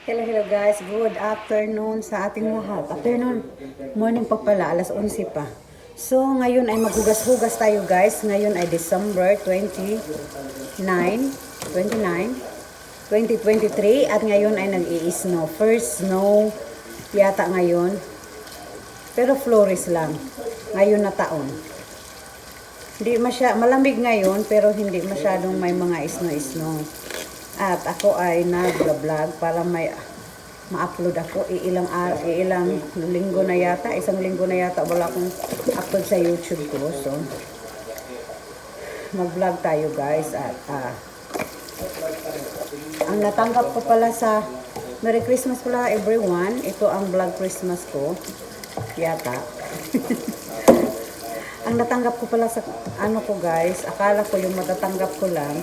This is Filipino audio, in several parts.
Hello, hello guys. Good afternoon sa ating lahat. Afternoon, morning pa pala, alas 11 pa. So, ngayon ay maghugas-hugas tayo guys. Ngayon ay December 29, 2023 at ngayon ay nag-i-snow. First snow yata ngayon. Pero flores lang. Ngayon na taon. Hindi malamig ngayon pero hindi masyadong may mga snow-snow. At ako ay nag-vlog para ma-upload ako. Ilang linggo na yata, isang linggo na yata wala akong upload sa YouTube ko. So, mag-vlog tayo guys. At ang natanggap ko pala sa Merry Christmas pala everyone. Ito ang vlog Christmas ko. Yata. Ang natanggap ko pala sa ano ko guys, akala ko yung matatanggap ko lang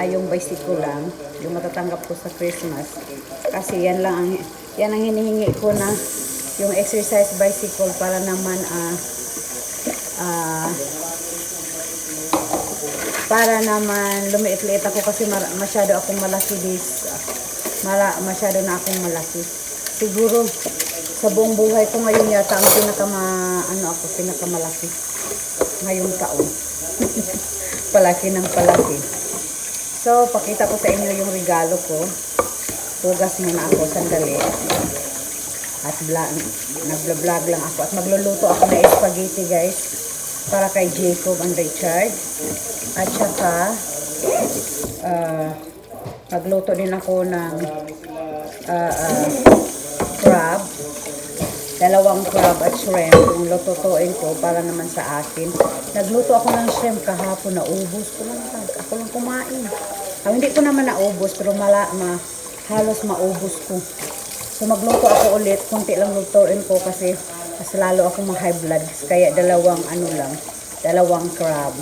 ay yung bicycle lang, yung matatanggap ko sa Christmas. Kasi yan ang hinihingi ko na yung exercise bicycle para naman lumiit-liit ako kasi masyado akong malaki masyado na akong malaki. Siguro sa buong buhay ko ngayon yata ang pinakamalaki ngayong taon. Palaki ng palaki. So, pakita ko sa inyo yung regalo ko. Hugas muna ako sandali. At nag-vlog lang ako. At magluluto ako ng spaghetti guys. Para kay Jacob and Richard. At saka, magluto din ako ng crab. Dalawang crab at shrimp. Yung lututuin ko para naman sa akin. Nagluto ako ng shrimp kahapon. Naubos ko lang. Ako lang kumain. Hindi ko naman naubos pero halos maubos ko. So magluto ako ulit. Kunti lang lutuin ko kasi mas lalo ako ma-high blood. Kaya dalawang crab.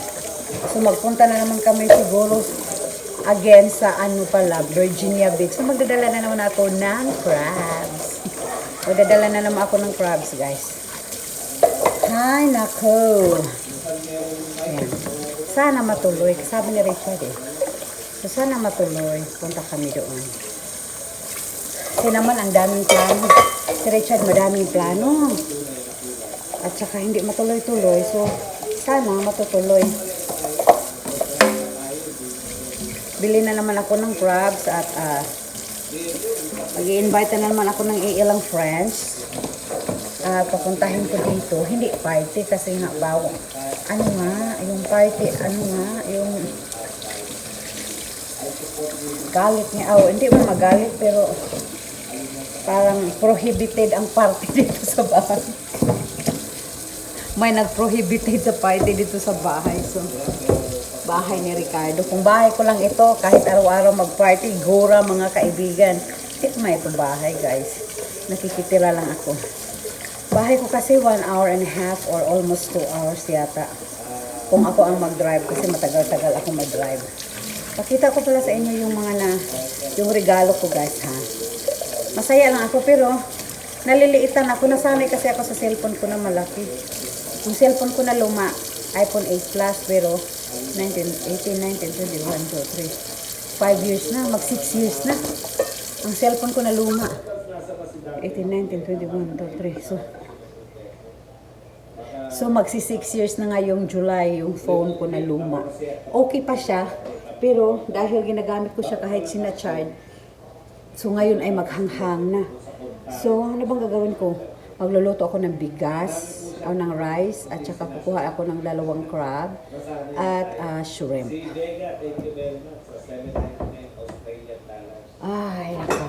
So magpunta na naman kami siguro again sa Virginia Beach. So magdadala na naman ako ng crabs. Magdadala na naman ako ng crabs, guys. Hay, nako. Ayan. Sana matuloy. Sabi ni Richard eh. So, sana matuloy. Punta kami doon. Kasi naman, ang daming plano. Si Richard, madaming plano. At saka, hindi matuloy-tuloy. So, sana matutuloy. Bili na naman ako ng crabs at mag-i-invite na naman ako ng ilang friends. Papuntahin ko dito. Hindi party kasi nga yung party, yung galit niya. Hindi mo magalit pero parang prohibited ang party dito sa bahay. May nag-prohibited sa party dito sa bahay. So, bahay ni Ricardo. Kung bahay ko lang ito, kahit araw-araw mag-party, gora mga kaibigan. Hindi may ito bahay, guys. Nakikitira lang ako. Bahay ko kasi 1 hour and a half or almost 2 hours yata. Kung ako ang mag-drive kasi matagal-tagal ako mag-drive. Pakita ko pala sa inyo yung regalo ko, guys, ha. Masaya lang ako pero naliliitan ako. Nasanay kasi ako sa cellphone ko na malaki. Yung cellphone ko na luma, iPhone 8 Plus pero 18, 19, 21, 2, 3. 5 years na, mag 6 years na. Ang cellphone ko na luma. 18, 19, 21, 23. So magsi 6 years na ngayong July yung phone ko na luma. Okay pa siya, pero dahil ginagamit ko siya kahit sinacharge, so ngayon ay maghanghang na. So ano bang gagawin ko? Magluluto ako ng bigas, o ng rice, at saka kukuha ako ng 2 crab at shrimp. Ay, ako.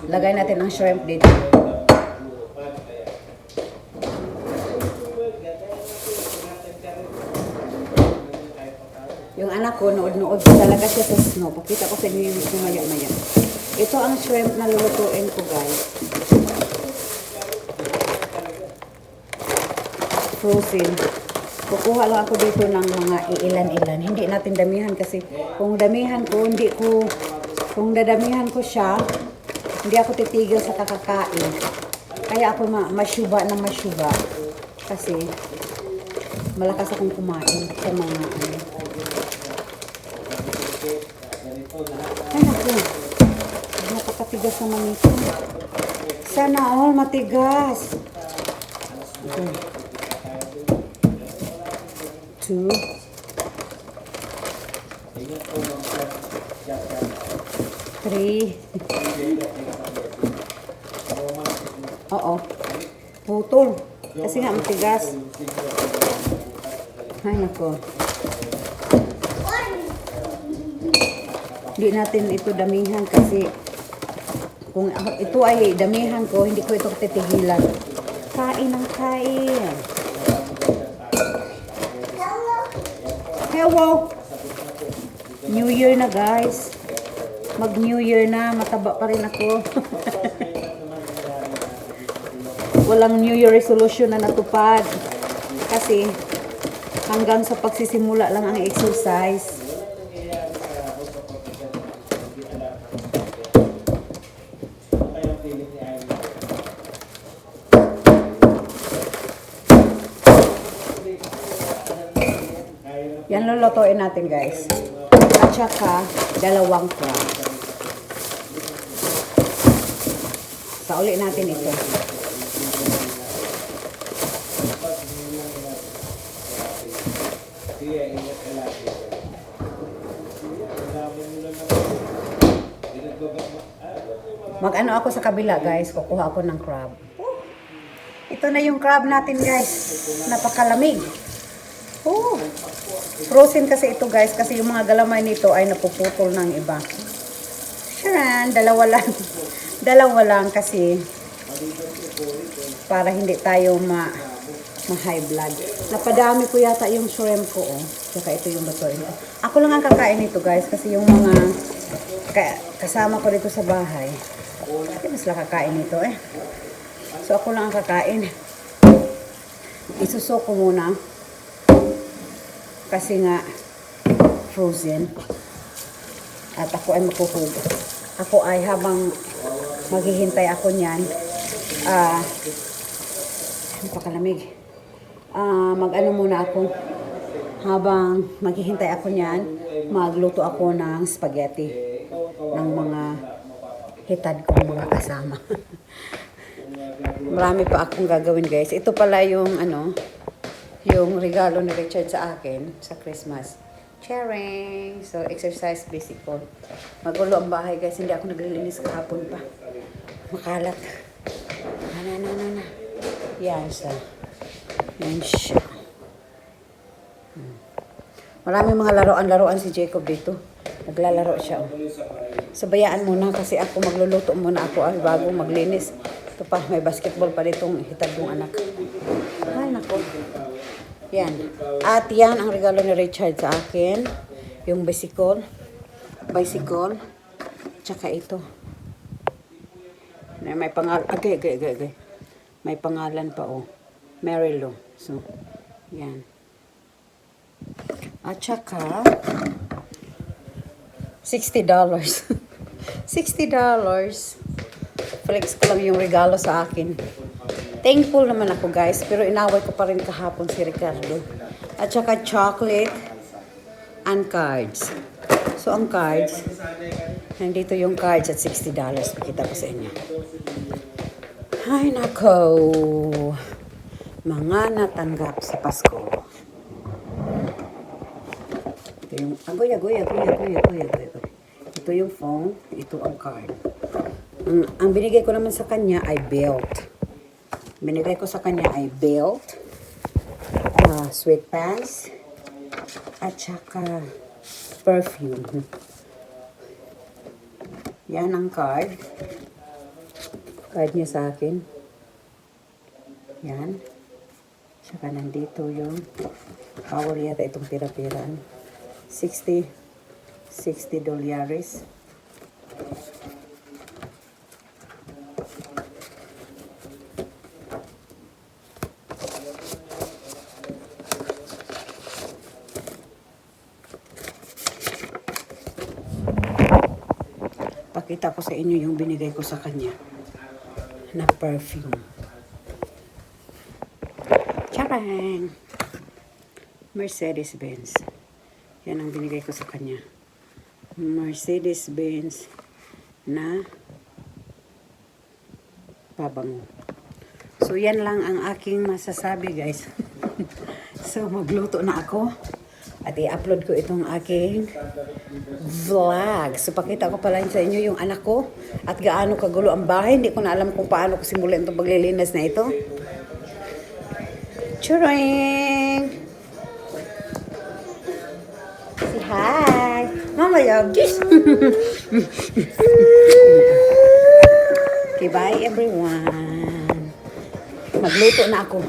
Lagay natin ang shrimp dito. Yung anak ko, nood-nood talaga siya sa snow. Pakita ko sa inyo yung maya-maya. Ito ang shrimp na lulutuin ko, guys. Frozen. Kukuha lang ako dito ng mga ilan-ilan. Hindi natin damihan kasi kung dadamihan ko siya, hindi ako titigil sa kakakain. Kaya ako masyuba ng masyuba. Kasi malakas akong kumain sa mga Ay, naku. Napakatigas naman ito. Sana all matigas. Okay. 2. 3. Oo. Putol. Kasi nga matigas. Ay, nako. Hindi natin ito damihan kasi kung ito ay damihan ko, hindi ko ito titigilan. Kain ng kain. Hello! New Year na, guys. Mag-New Year na. Mataba pa rin ako. Walang New Year resolution na natupad. Kasi hanggang sa pagsisimula lang ang exercise. Yan lulutuin natin, guys. At saka, 2 crab. Sauli natin ito. Mag-ano ako sa kabila, guys. Kukuha ako ng crab. Ito na yung crab natin, guys. Napakalamig. Oh. Frozen kasi ito, guys, kasi yung mga galamay nito ay napuputol ng iba. Sharan, 2 lang. 2 lang kasi para hindi tayo ma-high blood. Napadami ko yata yung shrimp ko, oh. Saka ito yung lutuin ko. Ako lang ang kakain nito, guys, kasi yung mga kasama ko dito sa bahay, hindi mas lang kakain nito, eh. So, ako lang ang kakain. Isusok ko muna. Kasi nga, frozen. At ako ay makuhugo. Ako ay habang maghihintay ako niyan, napakalamig. Mag-ano muna ako. Habang maghihintay ako niyan, magluto ako ng spaghetti. Ng mga hitad kong mga kasama. Marami pa akong gagawin, guys. Ito pala yung yung regalo ni Richard sa akin sa Christmas. Charing! So, exercise basic po. Magulo ang bahay, guys. Hindi ako naglilinis kahapon pa. Makalat. Na. Yan siya. Yan siya. Maraming mga laruan si Jacob dito. Naglalaro siya. Sabayaan muna kasi ako magluluto muna ako bago maglinis. Ito pa, may basketball pa ditong hitad kong anak. Ay, nako. Yan. At yan ang regalo ni Richard sa akin. Yung bicycle. Tsaka ito. May pangalan. Okay. May pangalan pa, oh. Marilo. So, yan. At tsaka, $60. $60. Flex ko lang yung regalo sa akin. Thankful naman ako, guys. Pero inaway ko pa rin kahapon si Ricardo. At saka chocolate and cards. So, ang cards, nandito yung cards at $60. Pakita ko sa inyo. Ay, nako. Mga natanggap sa Pasko. Ito yung, agoy. Ito yung phone. Ito ang card. Ang binigay ko naman sa kanya ay belt. Sweatpants, at saka perfume. Yan ang card. Card niya sa akin. Yan. Saka nandito yung power yata itong pira-piraan. $60. Pakita ko sa inyo yung binigay ko sa kanya na perfume. Charang! Mercedes-Benz. Yan ang binigay ko sa kanya. Mercedes-Benz na pabango. So, yan lang ang aking masasabi, guys. So, magluto na ako. At i-upload ko itong aking vlog. So, pakita ko pala sa inyo yung anak ko. At gaano kagulo ang bahay. Hindi ko na alam kung paano ko simulan itong paglilinis na ito. Churing! Say hi! Mama, yagis! Okay, bye everyone. Magluto na ako.